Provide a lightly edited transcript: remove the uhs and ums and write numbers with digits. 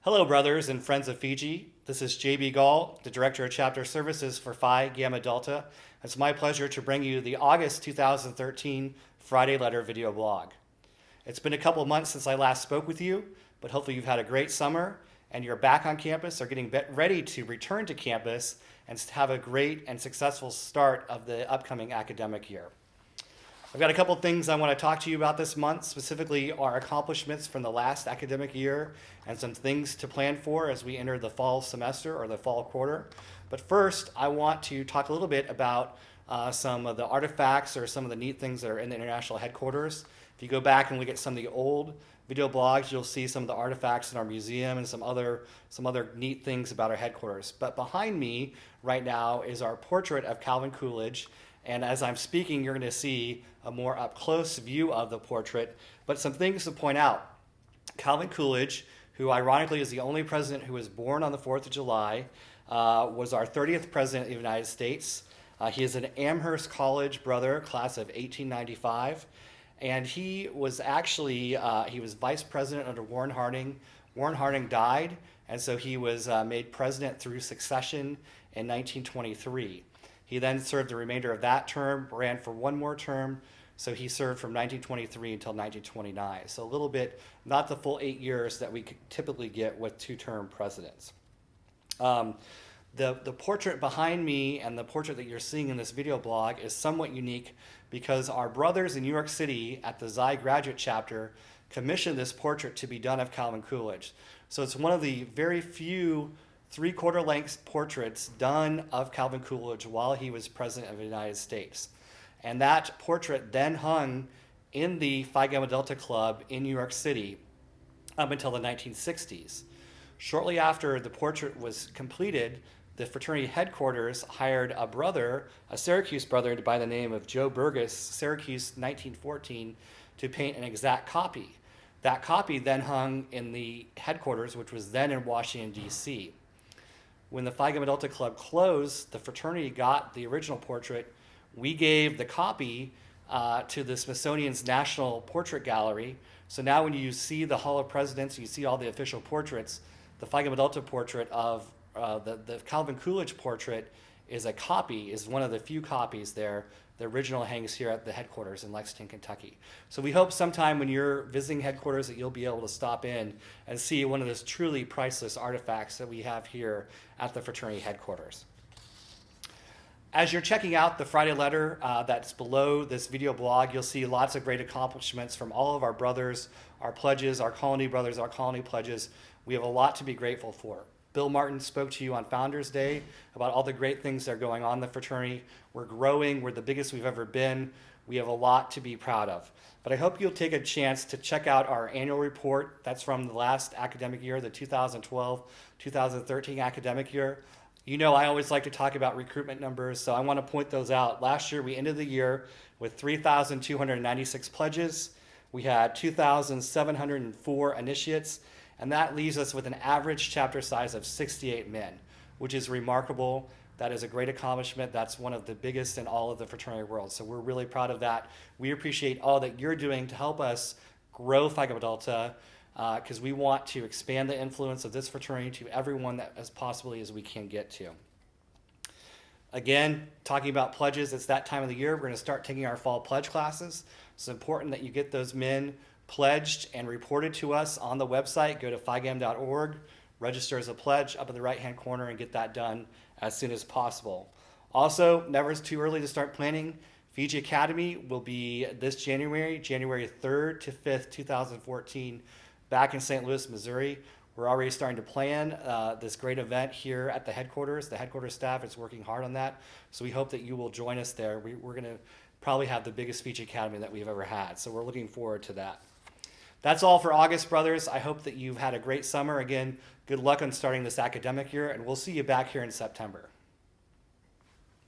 Hello, brothers and friends of Fiji. This is JB Goll, the Director of Chapter Services for Phi Gamma Delta. It's my pleasure to bring you the August 2013 Friday Letter video blog. It's been a couple of months since I last spoke with you, but hopefully you've had a great summer and you're back on campus or getting ready to return to campus and have a great and successful start of the upcoming academic year. I've got a couple things I want to talk to you about this month, specifically our accomplishments from the last academic year and some things to plan for as we enter the fall semester or the fall quarter. But first, I want to talk a little bit about some of the artifacts or some of the neat things that are in the international headquarters. If you go back and look at some of the old video blogs, you'll see some of the artifacts in our museum and some other neat things about our headquarters. But behind me right now is our portrait of Calvin Coolidge. And as I'm speaking, you're going to see a more up-close view of the portrait. But some things to point out. Calvin Coolidge, who ironically is the only president who was born on the 4th of July, was our 30th president of the United States. He is an Amherst College brother, class of 1895. And he was actually, he was vice president under Warren Harding. Warren Harding died, and so he was made president through succession in 1923. He then served the remainder of that term, ran for one more term, so he served from 1923 until 1929. So a little bit, not the full 8 years that we could typically get with two-term presidents. The portrait behind me and the portrait that you're seeing in this video blog is somewhat unique because our brothers in New York City at the Xi graduate chapter commissioned this portrait to be done of Calvin Coolidge. So it's one of the very few three-quarter length portraits done of Calvin Coolidge while he was president of the United States. And that portrait then hung in the Phi Gamma Delta Club in New York City up until the 1960s. Shortly after the portrait was completed, the fraternity headquarters hired a brother, a Syracuse brother by the name of Joe Burgess, Syracuse 1914, to paint an exact copy. That copy then hung in the headquarters, which was then in Washington, D.C. When the Phi Gamma Delta Club closed, the fraternity got the original portrait. We gave the copy to the Smithsonian's National Portrait Gallery. So now when you see the Hall of Presidents, you see all the official portraits, the Phi Gamma Delta portrait of the Calvin Coolidge portrait is a copy, is one of the few copies there. The original hangs here at the headquarters in Lexington, Kentucky. So we hope sometime when you're visiting headquarters that you'll be able to stop in and see one of those truly priceless artifacts that we have here at the fraternity headquarters. As you're checking out the Friday letter that's below this video blog, you'll see lots of great accomplishments from all of our brothers, our pledges, our colony brothers, our colony pledges. We have a lot to be grateful for. Bill Martin spoke to you on Founders Day about all the great things that are going on in the fraternity. We're growing. We're the biggest we've ever been. We have a lot to be proud of. But I hope you'll take a chance to check out our annual report. That's from the last academic year, the 2012-2013 academic year. You know I always like to talk about recruitment numbers, so I want to point those out. Last year, we ended the year with 3,296 pledges. We had 2,704 initiates. And that leaves us with an average chapter size of 68 men, which is remarkable. That is a great accomplishment. That's one of the biggest in all of the fraternity world. So we're really proud of that. We appreciate all that you're doing to help us grow Phi Gamma Delta because we want to expand the influence of this fraternity to everyone that as possibly as we can get to. Again, talking about pledges, it's that time of the year. We're going to start taking our fall pledge classes. It's important that you get those men pledged and reported to us on the website. Go to phigam.org, register as a pledge up in the right-hand corner, and get that done as soon as possible. Also, never is too early to start planning. Fiji Academy will be this January 3rd to 5th, 2014, back in St. Louis, Missouri. We're already starting to plan this great event here at the headquarters. The headquarters staff is working hard on that, so we hope that you will join us there. We're going to probably have the biggest Fiji Academy that we've ever had, so we're looking forward to that. That's all for August, brothers. I hope that you've had a great summer. Again, good luck on starting this academic year, and we'll see you back here in September.